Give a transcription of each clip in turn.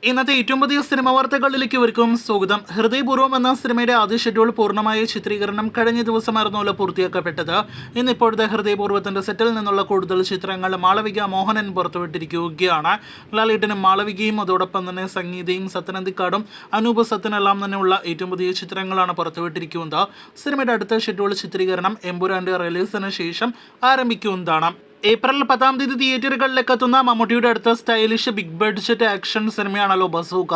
ഇന്നത്തെ ഏറ്റവും പുതിയ സിനിമ വാർത്തകളിലേക്ക് ഇവർക്കും സ്വാഗതം. ഹൃദയപൂർവ്വം എന്ന സിനിമയുടെ ആദ്യ ഷെഡ്യൂൾ പൂർണ്ണമായ ചിത്രീകരണം കഴിഞ്ഞ ദിവസമായിരുന്നല്ലോ പൂർത്തിയാക്കപ്പെട്ടത്. ഇന്നിപ്പോഴത്തെ ഹൃദയപൂർവ്വത്തിന്റെ സെറ്റിൽ നിന്നുള്ള കൂടുതൽ ചിത്രങ്ങൾ മാളവിക മോഹനൻ പുറത്തുവിട്ടിരിക്കുകയാണ്. ലാലേട്ടനും മാളവികയും അതോടൊപ്പം തന്നെ സംഗീതയും സത്യനന്ദിക്കാടും അനൂപ് സത്യനെല്ലാം തന്നെയുള്ള ഏറ്റവും പുതിയ ചിത്രങ്ങളാണ് പുറത്തുവിട്ടിരിക്കുന്നത്. സിനിമയുടെ അടുത്ത ഷെഡ്യൂൾ ചിത്രീകരണം എമ്പുരാന്റെ റിലീസിന് ശേഷം ആരംഭിക്കുന്നതാണ്. ഏപ്രിൽ 10-ാം തീയതി തിയേറ്ററുകളിലേക്ക് എത്തുന്ന മമ്മൂട്ടിയുടെ അടുത്ത സ്റ്റൈലിഷ് ബിഗ് ബഡ്ജറ്റ് ആക്ഷൻ സിനിമയാണല്ലോ ബസൂക്ക.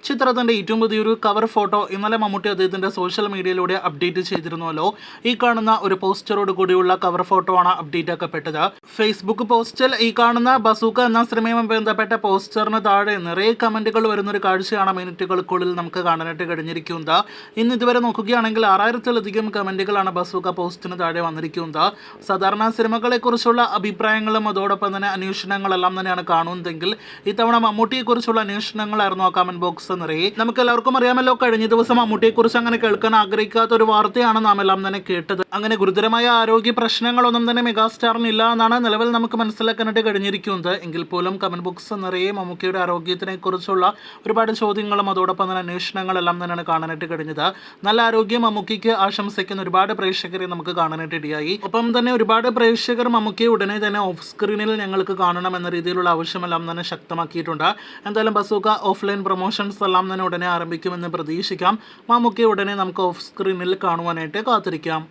ചിത്രത്തിന്റെ ഏറ്റവും പുതിയൊരു കവർ ഫോട്ടോ ഇന്നലെ മമ്മൂട്ടി അദ്ദേഹത്തിന്റെ സോഷ്യൽ മീഡിയയിലൂടെ അപ്ഡേറ്റ് ചെയ്തിരുന്നുവല്ലോ. ഈ കാണുന്ന ഒരു പോസ്റ്ററോട് കൂടിയുള്ള കവർ ഫോട്ടോ ആണ് അപ്ഡേറ്റ് ആക്കപ്പെട്ടത്. ഫേസ്ബുക്ക് പോസ്റ്റിൽ ഈ കാണുന്ന ബസൂക്ക എന്ന സിനിമയുമായി ബന്ധപ്പെട്ട പോസ്റ്ററിന് താഴെ നിറയെ കമന്റുകൾ വരുന്നൊരു കാഴ്ചയാണ് മിനിറ്റുകൾക്കുള്ളിൽ നമുക്ക് കാണാനായിട്ട് കഴിഞ്ഞിരിക്കുന്നത്. ഇന്ന് ഇതുവരെ നോക്കുകയാണെങ്കിൽ 6000-ലധികം കമന്റുകളാണ് ബസൂക്ക പോസ്റ്റിന് താഴെ വന്നിരിക്കുന്നത്. സാധാരണ സിനിമകളെ കുറിച്ചുള്ള അഭിപ്രായങ്ങളും അതോടൊപ്പം തന്നെ അന്വേഷണങ്ങളെല്ലാം തന്നെയാണ് കാണുന്നതെങ്കിൽ ഇത്തവണ മമ്മൂട്ടിയെക്കുറിച്ചുള്ള അന്വേഷണങ്ങളായിരുന്നു ആ കമന്റ് ബോക്സ് നിറയെ. നമുക്ക് എല്ലാവർക്കും അറിയാമല്ലോ, കഴിഞ്ഞ ദിവസം മമ്മൂട്ടിയെക്കുറിച്ച് അങ്ങനെ കേൾക്കാൻ ആഗ്രഹിക്കാത്ത ഒരു വാർത്തയാണ് നാം എല്ലാം തന്നെ കേട്ടത്. അങ്ങനെ ഗുരുതരമായ ആരോഗ്യ പ്രശ്നങ്ങളൊന്നും തന്നെ മെഗാസ്റ്റാറിന് ഇല്ല എന്നാണ് നിലവിൽ നമുക്ക് മനസ്സിലാക്കാനായിട്ട് കഴിഞ്ഞിരിക്കുന്നത്. എങ്കിൽ പോലും കമന്റ് ബോക്സ് നിറയെ മമ്മൂട്ടിയുടെ ആരോഗ്യത്തിനെ കുറിച്ചുള്ള ഒരുപാട് ചോദ്യങ്ങളും അതോടൊപ്പം തന്നെ അന്വേഷണങ്ങളെല്ലാം തന്നെയാണ് കാണാനായിട്ട് കഴിഞ്ഞത്. നല്ല ആരോഗ്യം മമ്മൂട്ടിക്ക് ആശംസിക്കുന്ന ഒരുപാട് പ്രേക്ഷകരെ നമുക്ക് കാണാനായിട്ട് ഇടയായി. ഒപ്പം തന്നെ ഒരുപാട് പ്രേക്ഷകർ മമ്മൂട്ടിയെ ഉടനെ തന്നെ ഓഫ് സ്ക്രീനിൽ ഞങ്ങൾക്ക് കാണണം എന്ന രീതിയിലുള്ള ആവശ്യമെല്ലാം തന്നെ ശക്തമാക്കിയിട്ടുണ്ട്. എന്തായാലും ബസൂക്ക ഓഫ്ലൈൻ പ്രൊമോഷൻസ് എല്ലാം തന്നെ ഉടനെ ആരംഭിക്കുമെന്ന് പ്രതീക്ഷിക്കാം. മമ്മൂട്ടിയെ ഉടനെ നമുക്ക് ഓഫ് സ്ക്രീനിൽ കാണുവാനായിട്ട് കാത്തിരിക്കാം.